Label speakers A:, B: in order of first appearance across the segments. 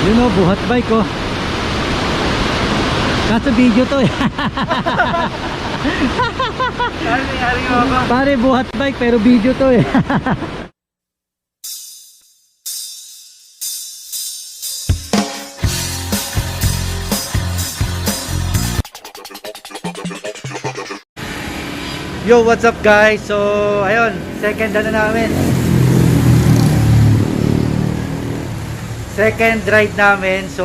A: Yun o, buhat bike oh. Kaso video to eh. Pare buhat bike pero video to eh. Yo, what's up guys? So, ayun, second ano namin. Second ride namin. So,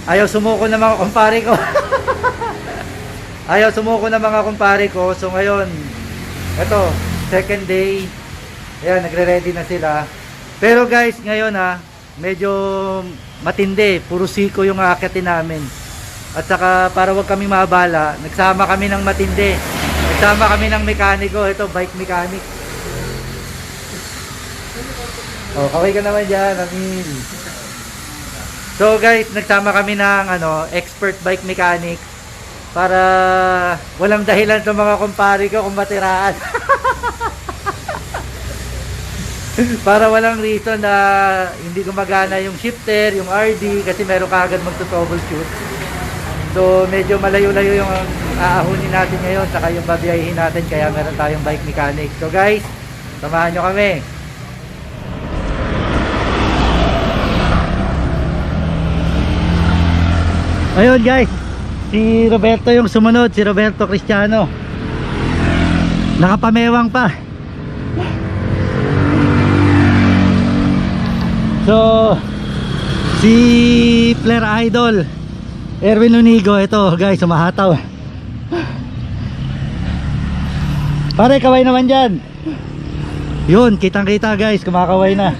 A: ayaw sumuko na mga kumpare ko. Ayaw sumuko na mga kumpare ko. So, ngayon, ito, second day. Ayan, nagre-ready na sila. Pero guys, ngayon medyo matindi. Puro siko yung aakyatin namin. At saka, para wag kami mabala, nagsama kami ng matindi. Nagsama kami ng mekaniko. Ito, bike mechanic. Oh, kaway ka naman dyan, Amin. So guys, nagsama kami ng expert bike mechanic para walang dahilan sa mga kumpare ko kung matiraan. Para walang reason na hindi gumagana yung shifter, yung RD, kasi meron kaagad magto-troubleshoot. So medyo malayo-layo yung aahunin natin ngayon, saka yung babiyahin natin, kaya meron tayong bike mechanic. So guys, samahan nyo kami. Ayun guys, si Roberto yung sumunod, si Roberto Cristiano. Nakapamewang pa. So, si Flair Idol, Erwin Unigo, ito guys, sumahataw. Pare, kaway naman dyan. Yun, kitang kita guys, kumakaway na.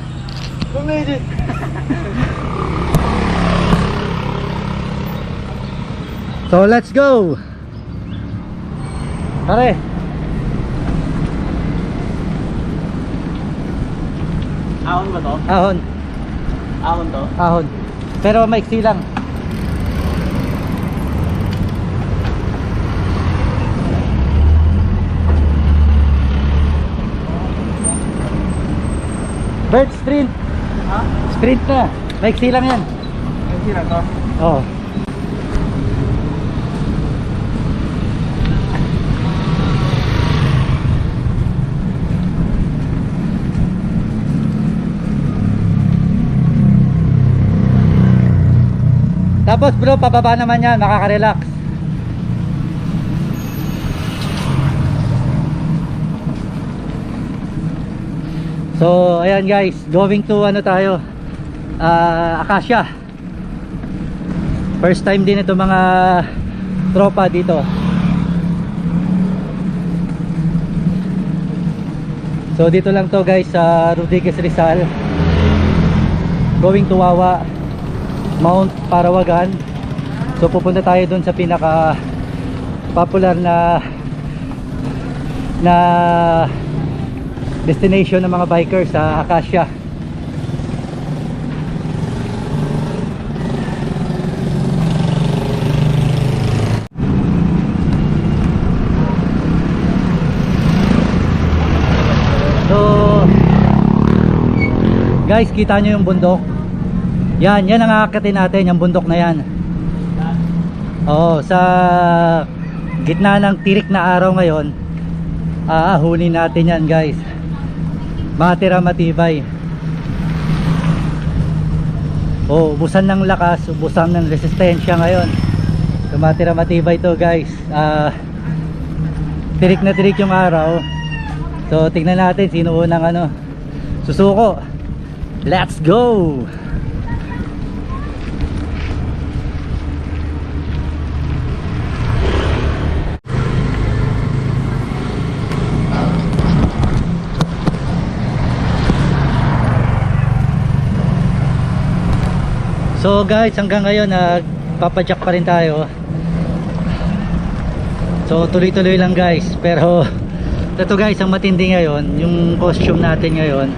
A: So let's go. Pare.
B: Ahon ba to?
A: Ahon.
B: Ahon to?
A: Ahon. Pero maiksi lang. Bird sprint.
B: Ha?
A: Sprint na. Maiksi lang yan.
B: Maiksi lang to?
A: Oo. Tapos bro, pababa naman yan, makaka-relax. So, ayan guys, going to tayo, Acacia. First time din ito mga tropa dito. So, dito lang to guys sa Rodriguez Rizal. Going to Wawa, Mount Parawagan. So pupunta tayo dun sa pinaka popular na destination ng mga bikers sa Acacia. So guys, kita nyo yung bundok. Yan ang aakyatin natin, yung bundok na yan. Oo, sa gitna ng tirik na araw ngayon, aahunin natin yan guys. Matira matibay. Oh, ubusan ng lakas, ubusan ng resistensya ngayon. So matira matibay to guys. Tirik na tirik yung araw. So tingnan natin sino unang susuko. Let's go! So guys, hanggang ngayon nagpapadyak pa rin tayo. So tuloy-tuloy lang guys. Pero ito guys, ang matindi ngayon, yung costume natin ngayon.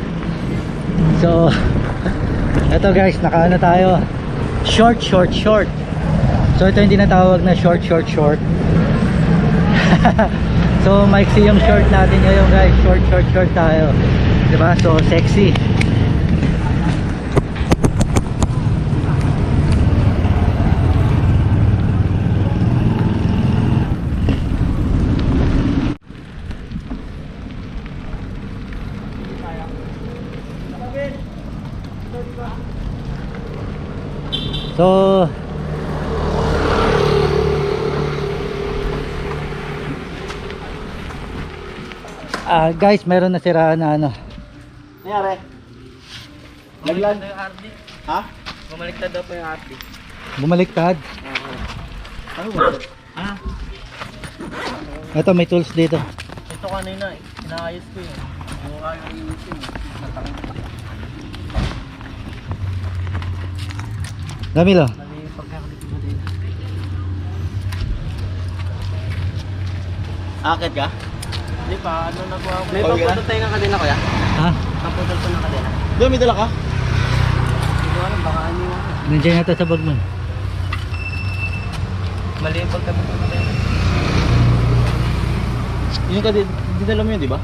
A: So ito guys, nakaano tayo, short. So ito yung tinatawag na short. So maiksi yung short natin ngayon guys. Short tayo, diba? So sexy. So guys, meron na siraan na ano.
B: Nangyari? Naglag? Ha?
C: Bumaliktad daw po yung RD.
A: Bumaliktad.
B: Ano ba?
C: Ah,
A: Ito may tools dito.
C: ito kanina eh. Inaayos ko yun. Yung kaya ayusin.
A: Dami lo.
C: Mali yung pagkakalit ko dito.
B: Akit ka?
C: Hindi pa, ano nagawa ko? May
B: Okay ka?
C: paputol tayo ng kadena kuya?
A: Ha?
C: Paputol ko ng kadena.
B: Doon, may dala ka?
C: Hindi ko alam, baka ano yung...
A: Nandiyan yata sa bag mo.
C: Mali yung pagkabit ng kadena.
B: Yung ka, dinala mo yun, di ba?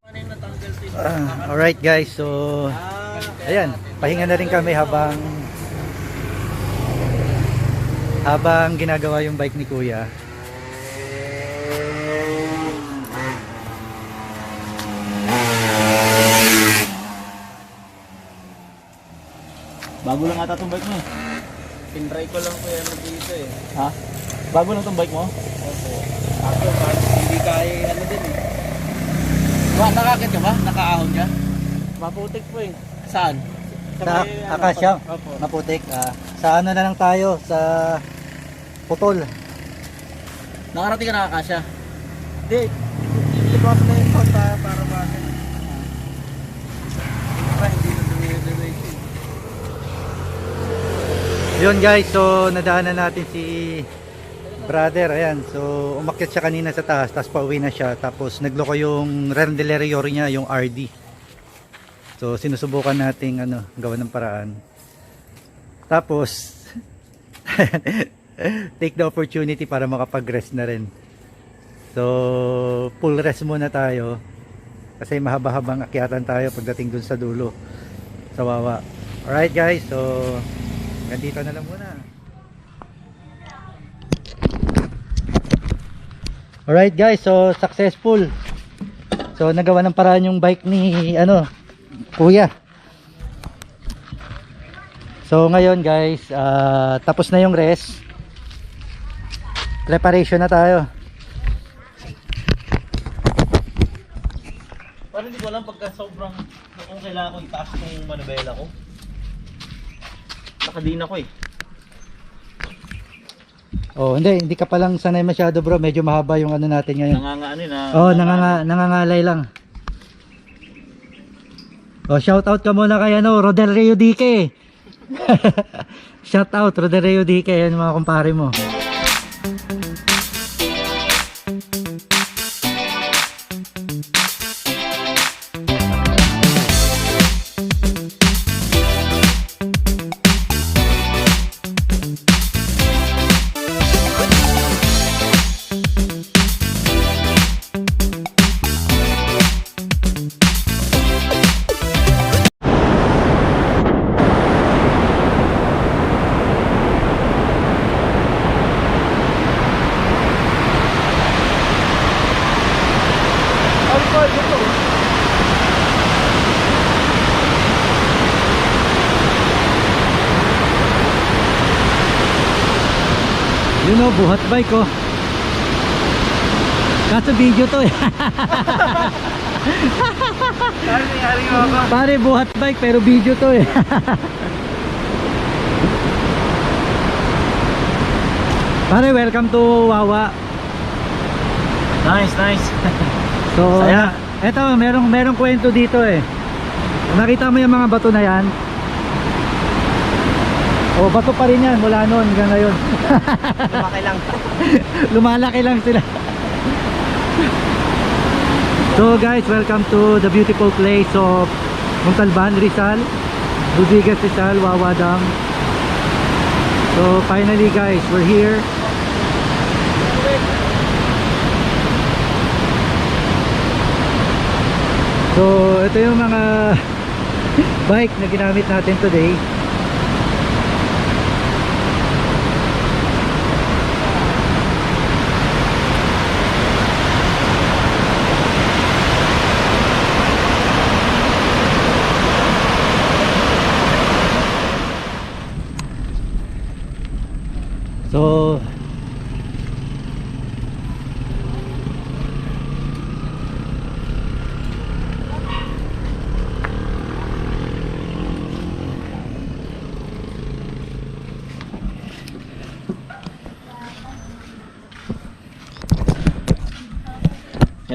C: Ano yung natanggal to?
A: Alright guys, so ayan, pahinga na rin kami habang ginagawa yung bike ni Kuya.
B: Bago lang ata itong bike mo eh.
C: Pinry ko lang kuya na dito eh.
B: Ha? Bago lang itong bike mo?
C: Opo. Ako, hindi kaya ano din eh.
B: Nakakit ka ba? Nakaahon ka?
C: Maputik po eh.
B: Saan?
A: Sa
C: may, ano,
A: Akasya,
C: Opo.
A: maputik. Sa ano na lang tayo, sa putol.
B: Nakarating ka nakakasya?
C: Hindi. Ilibas na yung pag para bakit. Hindi na dumiyo-dumiyo.
A: Yun guys, so nadaanan natin si brother, ayan. So umakyat siya kanina sa taas, tapos pauwi na siya. Tapos nagloko yung rendelerio niya, yung RD. So sinusubukan nating gawa ng paraan. Tapos take the opportunity para makapag-rest na rin. So full rest muna tayo kasi mahaba-habang akyatan tayo pagdating dun sa dulo sa Wawa. Alright guys, so ganito na lang muna. Alright guys, so successful. So nagawa ng paraan yung bike ni Kuya. So ngayon guys, tapos na yung rest. Preparation na tayo.
B: Parang hindi ko alam pagka sobrang kung kailangan ko itaas yung manubela ko. Nakadina ko eh.
A: Oh, hindi ka pa lang sanay masyado bro, medyo mahaba yung ano natin ngayon.
B: Nangangaano na.
A: Oh, nangangalay lang. Oh, shout out ka muna kay Rodel Reo DK. Shout out Rodel Reo DK, yan mga kumpare mo. Yun o, buhat bike oh. Kaso video to eh.
C: Ano nangyari mo ba?
A: Pare buhat bike pero video to eh. Pare welcome to Wawa.
B: Nice, nice.
A: So
B: Saya.
A: eto merong kwento dito eh. Nakita mo yung mga bato na yan? O bato pa rin yan mula noon hanggang ngayon.
C: Lumaki lang.
A: Lumalaki lang sila. So guys, welcome to the beautiful place of Montalban, Rizal, Budigas, Rizal, Wawa Dam. So finally guys, we're here. So ito yung mga bike na ginamit natin today.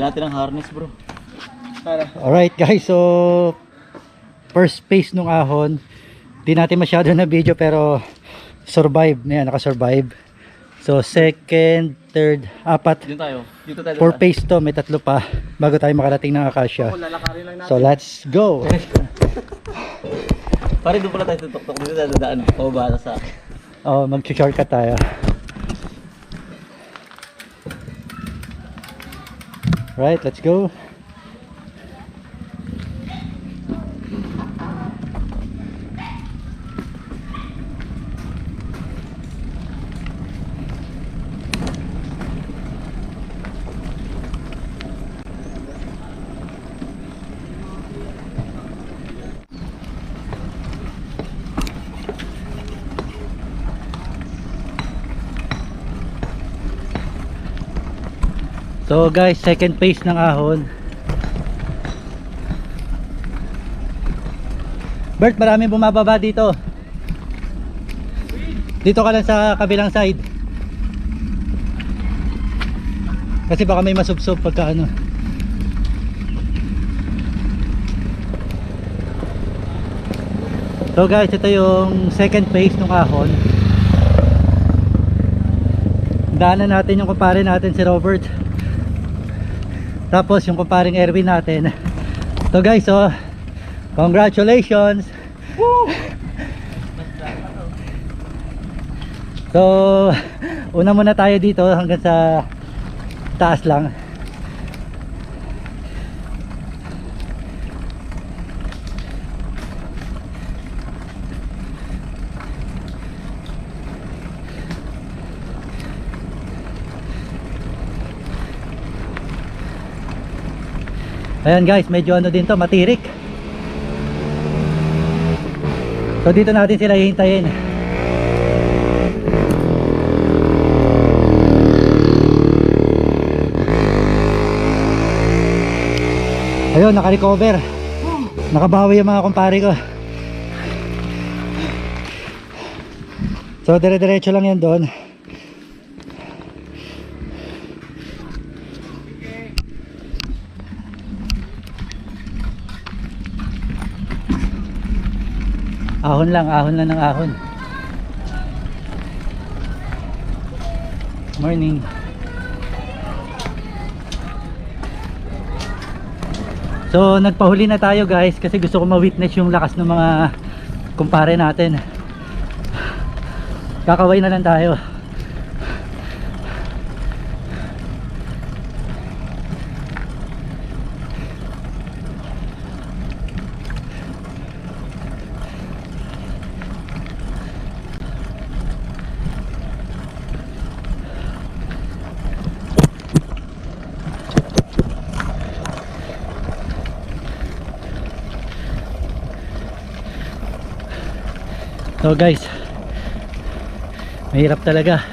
B: Lagyan natin ng harness bro. Para.
A: Alright guys, so first phase nung ahon, di natin masyado na video pero survive na yan, nakasurvive. So second, third, apat,
B: Dito tayo. Dito tayo.
A: 4 phase to, may 3 pa bago tayo makarating ng Acacia.
C: Lalakarin lang natin.
A: So let's go.
B: Pare doon pala tayo tutok-tok. Dito tayo dadaan. Pababa sa akin.
A: Oh, mag-shortcut tayo. Right, let's go. So guys, second phase ng ahon. Bert, maraming bumababa dito. Dito ka lang sa kabilang side. Kasi baka may masubsob pagka ano. So guys, ito yung second phase ng ahon. Daanan natin yung kumpare natin si Robert. Tapos yung kumparing Erwin natin. So guys, so congratulations. Woo! So una muna tayo dito hanggang sa taas lang. Ayan guys, medyo ano din to, matirik. So dito natin sila hihintayin. Ayun, naka-recover. Nakabawi yung mga kumpare ko. So dire-diretso lang yan doon. Ahon lang ng ahon. Morning. So nagpahuli na tayo guys kasi gusto ko ma-witness yung lakas ng mga kumpare natin. Kakaway na lang tayo. So guys, mahirap talaga.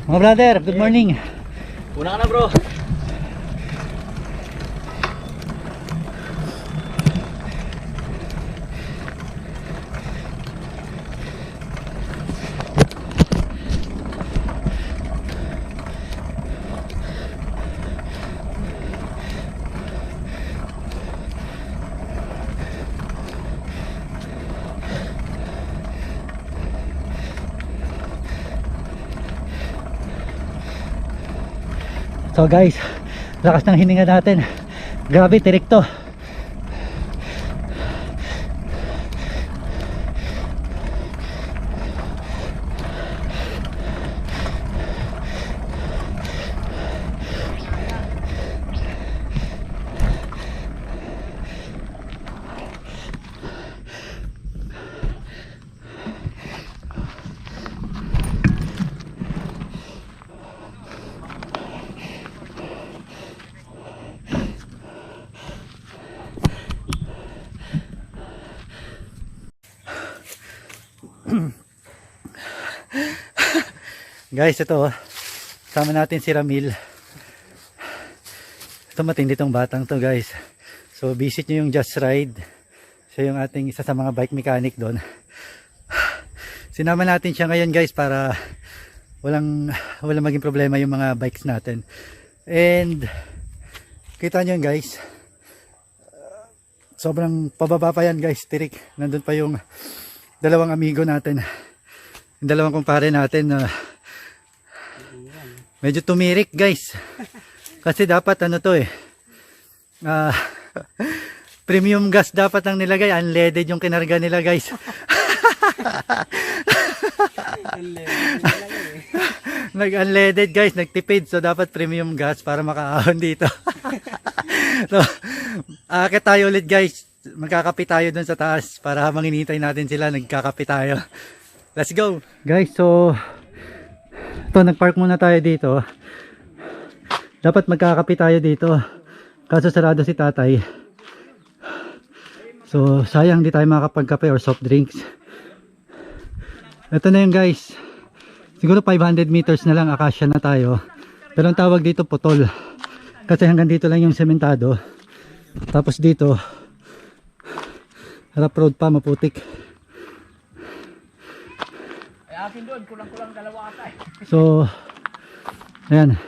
A: Mga brother, good morning.
B: Una ka na bro.
A: So guys, lakas ng hininga natin. Grabe, tirik to. Guys, ito sama natin si Ramil. Ito matindi tong batang to guys. So visit nyo yung Just Ride. Siya yung ating isa sa mga bike mechanic doon. Sinama natin siya ngayon guys para walang maging problema yung mga bikes natin. And kita nyo yun guys. Sobrang pababa pa yan guys, tirik. Nandun pa yung dalawang amigo natin. Yung dalawang kumpare natin na medyo tumirik guys. Kasi dapat ano to premium gas dapat ang nilagay. Unleaded yung kinarga nila guys. Nag-unleaded guys, nagtipid. So dapat premium gas para makaahon dito. So, aakit tayo ulit guys. Magkakape tayo dun sa taas para habang hinihintay natin sila, nagkakape tayo. Let's go guys. So ito, nagpark muna tayo dito. Dapat magkakape tayo dito, kaso sarado si tatay. So sayang di tayo makakapagkape or soft drinks. Ito na yun guys. Siguro 500 meters na lang, Acacia na tayo. Pero ang tawag dito putol, kasi hanggang dito lang yung sementado. Tapos dito harap road pa, maputik.
C: Ay akin doon, kulang-kulang dalawa ata.
A: So ayan,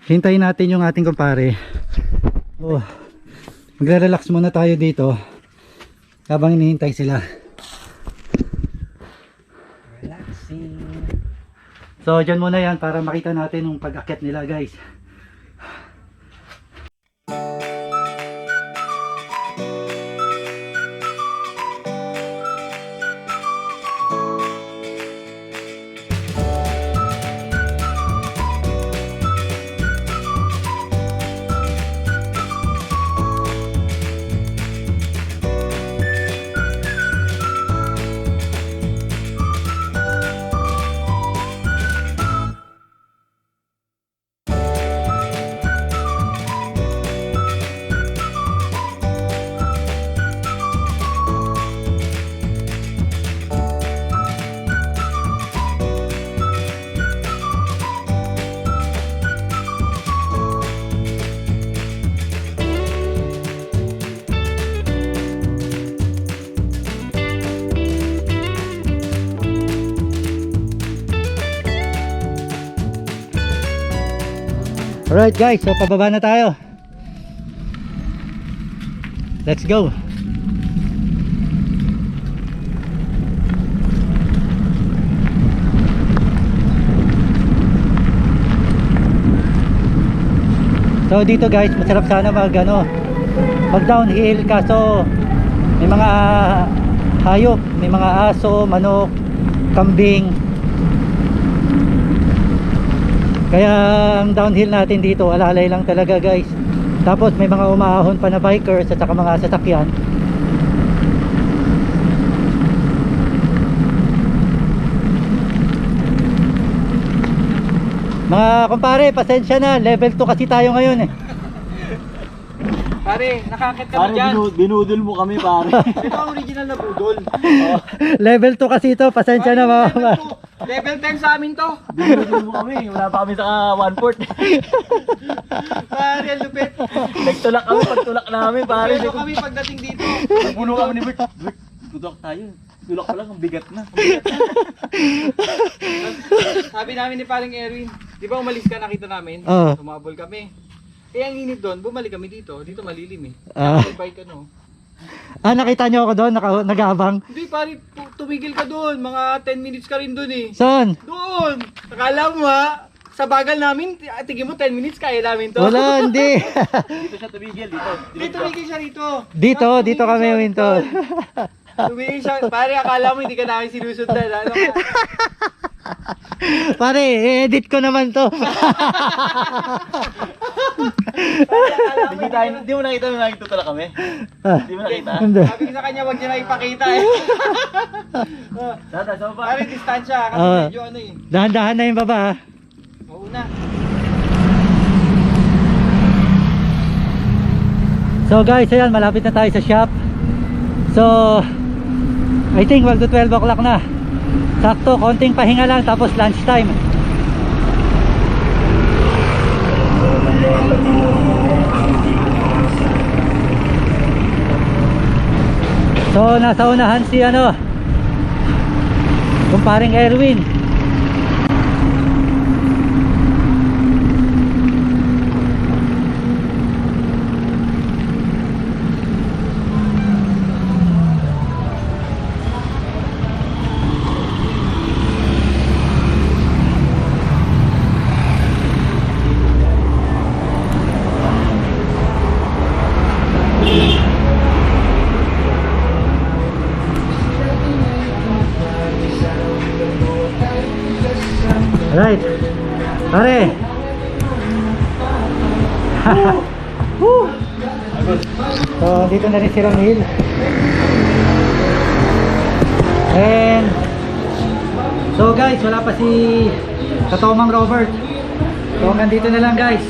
A: hintayin natin yung ating kumpare. Oh, magre-relax muna tayo dito habang hinihintay sila.
C: Relaxing.
A: So dyan muna yan para makita natin yung pag-akyat nila guys. Alright guys, so pababa na tayo. Let's go. So dito guys, masarap sana mag downhill, kaso may mga hayop, may mga aso, manok, kambing. Kaya ang downhill natin dito alalay lang talaga guys. Tapos may mga umaahon pa na bikers at saka mga sasakyan. Mga kumpare, pasensya na, level 2 kasi tayo ngayon eh.
C: Pare, nakakit kami dyan.
B: Binudol mo kami pare.
C: Ito ang original na budol.
A: Level 2 kasi ito, pasensya na mga
C: Level 10 sa amin to.
B: Binudol mo kami. Wala pa kami sa 1/4.
C: Pare, ang lupit.
B: Nagtulak kami, pagtulak namin pare.
C: Pero kami pagdating dito.
B: Nagpuno kami ni Bert. Bert, tutulak tayo. Tulak pa lang, ang bigat na.
C: Sabi namin ni paring Erwin, di ba umalis ka, nakita namin?
A: Oo.
C: Tumabol kami. Eh ang init doon, bumalik kami dito. Dito malilim eh.
A: Ah.
C: Bike ano.
A: Nakita nyo ako doon, nag-aabang.
C: Hindi pare, tumigil ka doon. Mga 10 minutes ka rin doon eh.
A: Saan?
C: Doon! Akala mo ha, sa bagal namin, tingin mo 10 minutes kaya namin to.
A: Wala, hindi.
B: Dito siya tumigil, dito.
C: Dito tumigil siya rito.
A: Dito kami winto.
C: Tumigil siya, pare akala mo hindi ka namin sinusundan. Ano ka?
A: Pare, edit ko naman to.
B: Hindi mo nakita nung nagtutulak kami. Hindi mo nakita.
A: Hindi.
C: Sabi ko sa kanya, wag niya na ipakita eh.
B: Dada, so
C: Pare, distansya, kasi
A: Oo.
C: medyo ano eh.
A: Dahan-dahan na yung baba. Ha?
C: Mauna.
A: So guys, ayan, malapit na tayo sa shop. So I think wag to 12 o'clock na. Sakto, konting pahinga lang tapos lunch time. So nasa unahan si ano, kumparing Erwin. Alright, pare. Woo! So, dito na rin si Ramil. And so guys, wala pa si Katomang Robert. So, hanggang dito na lang guys.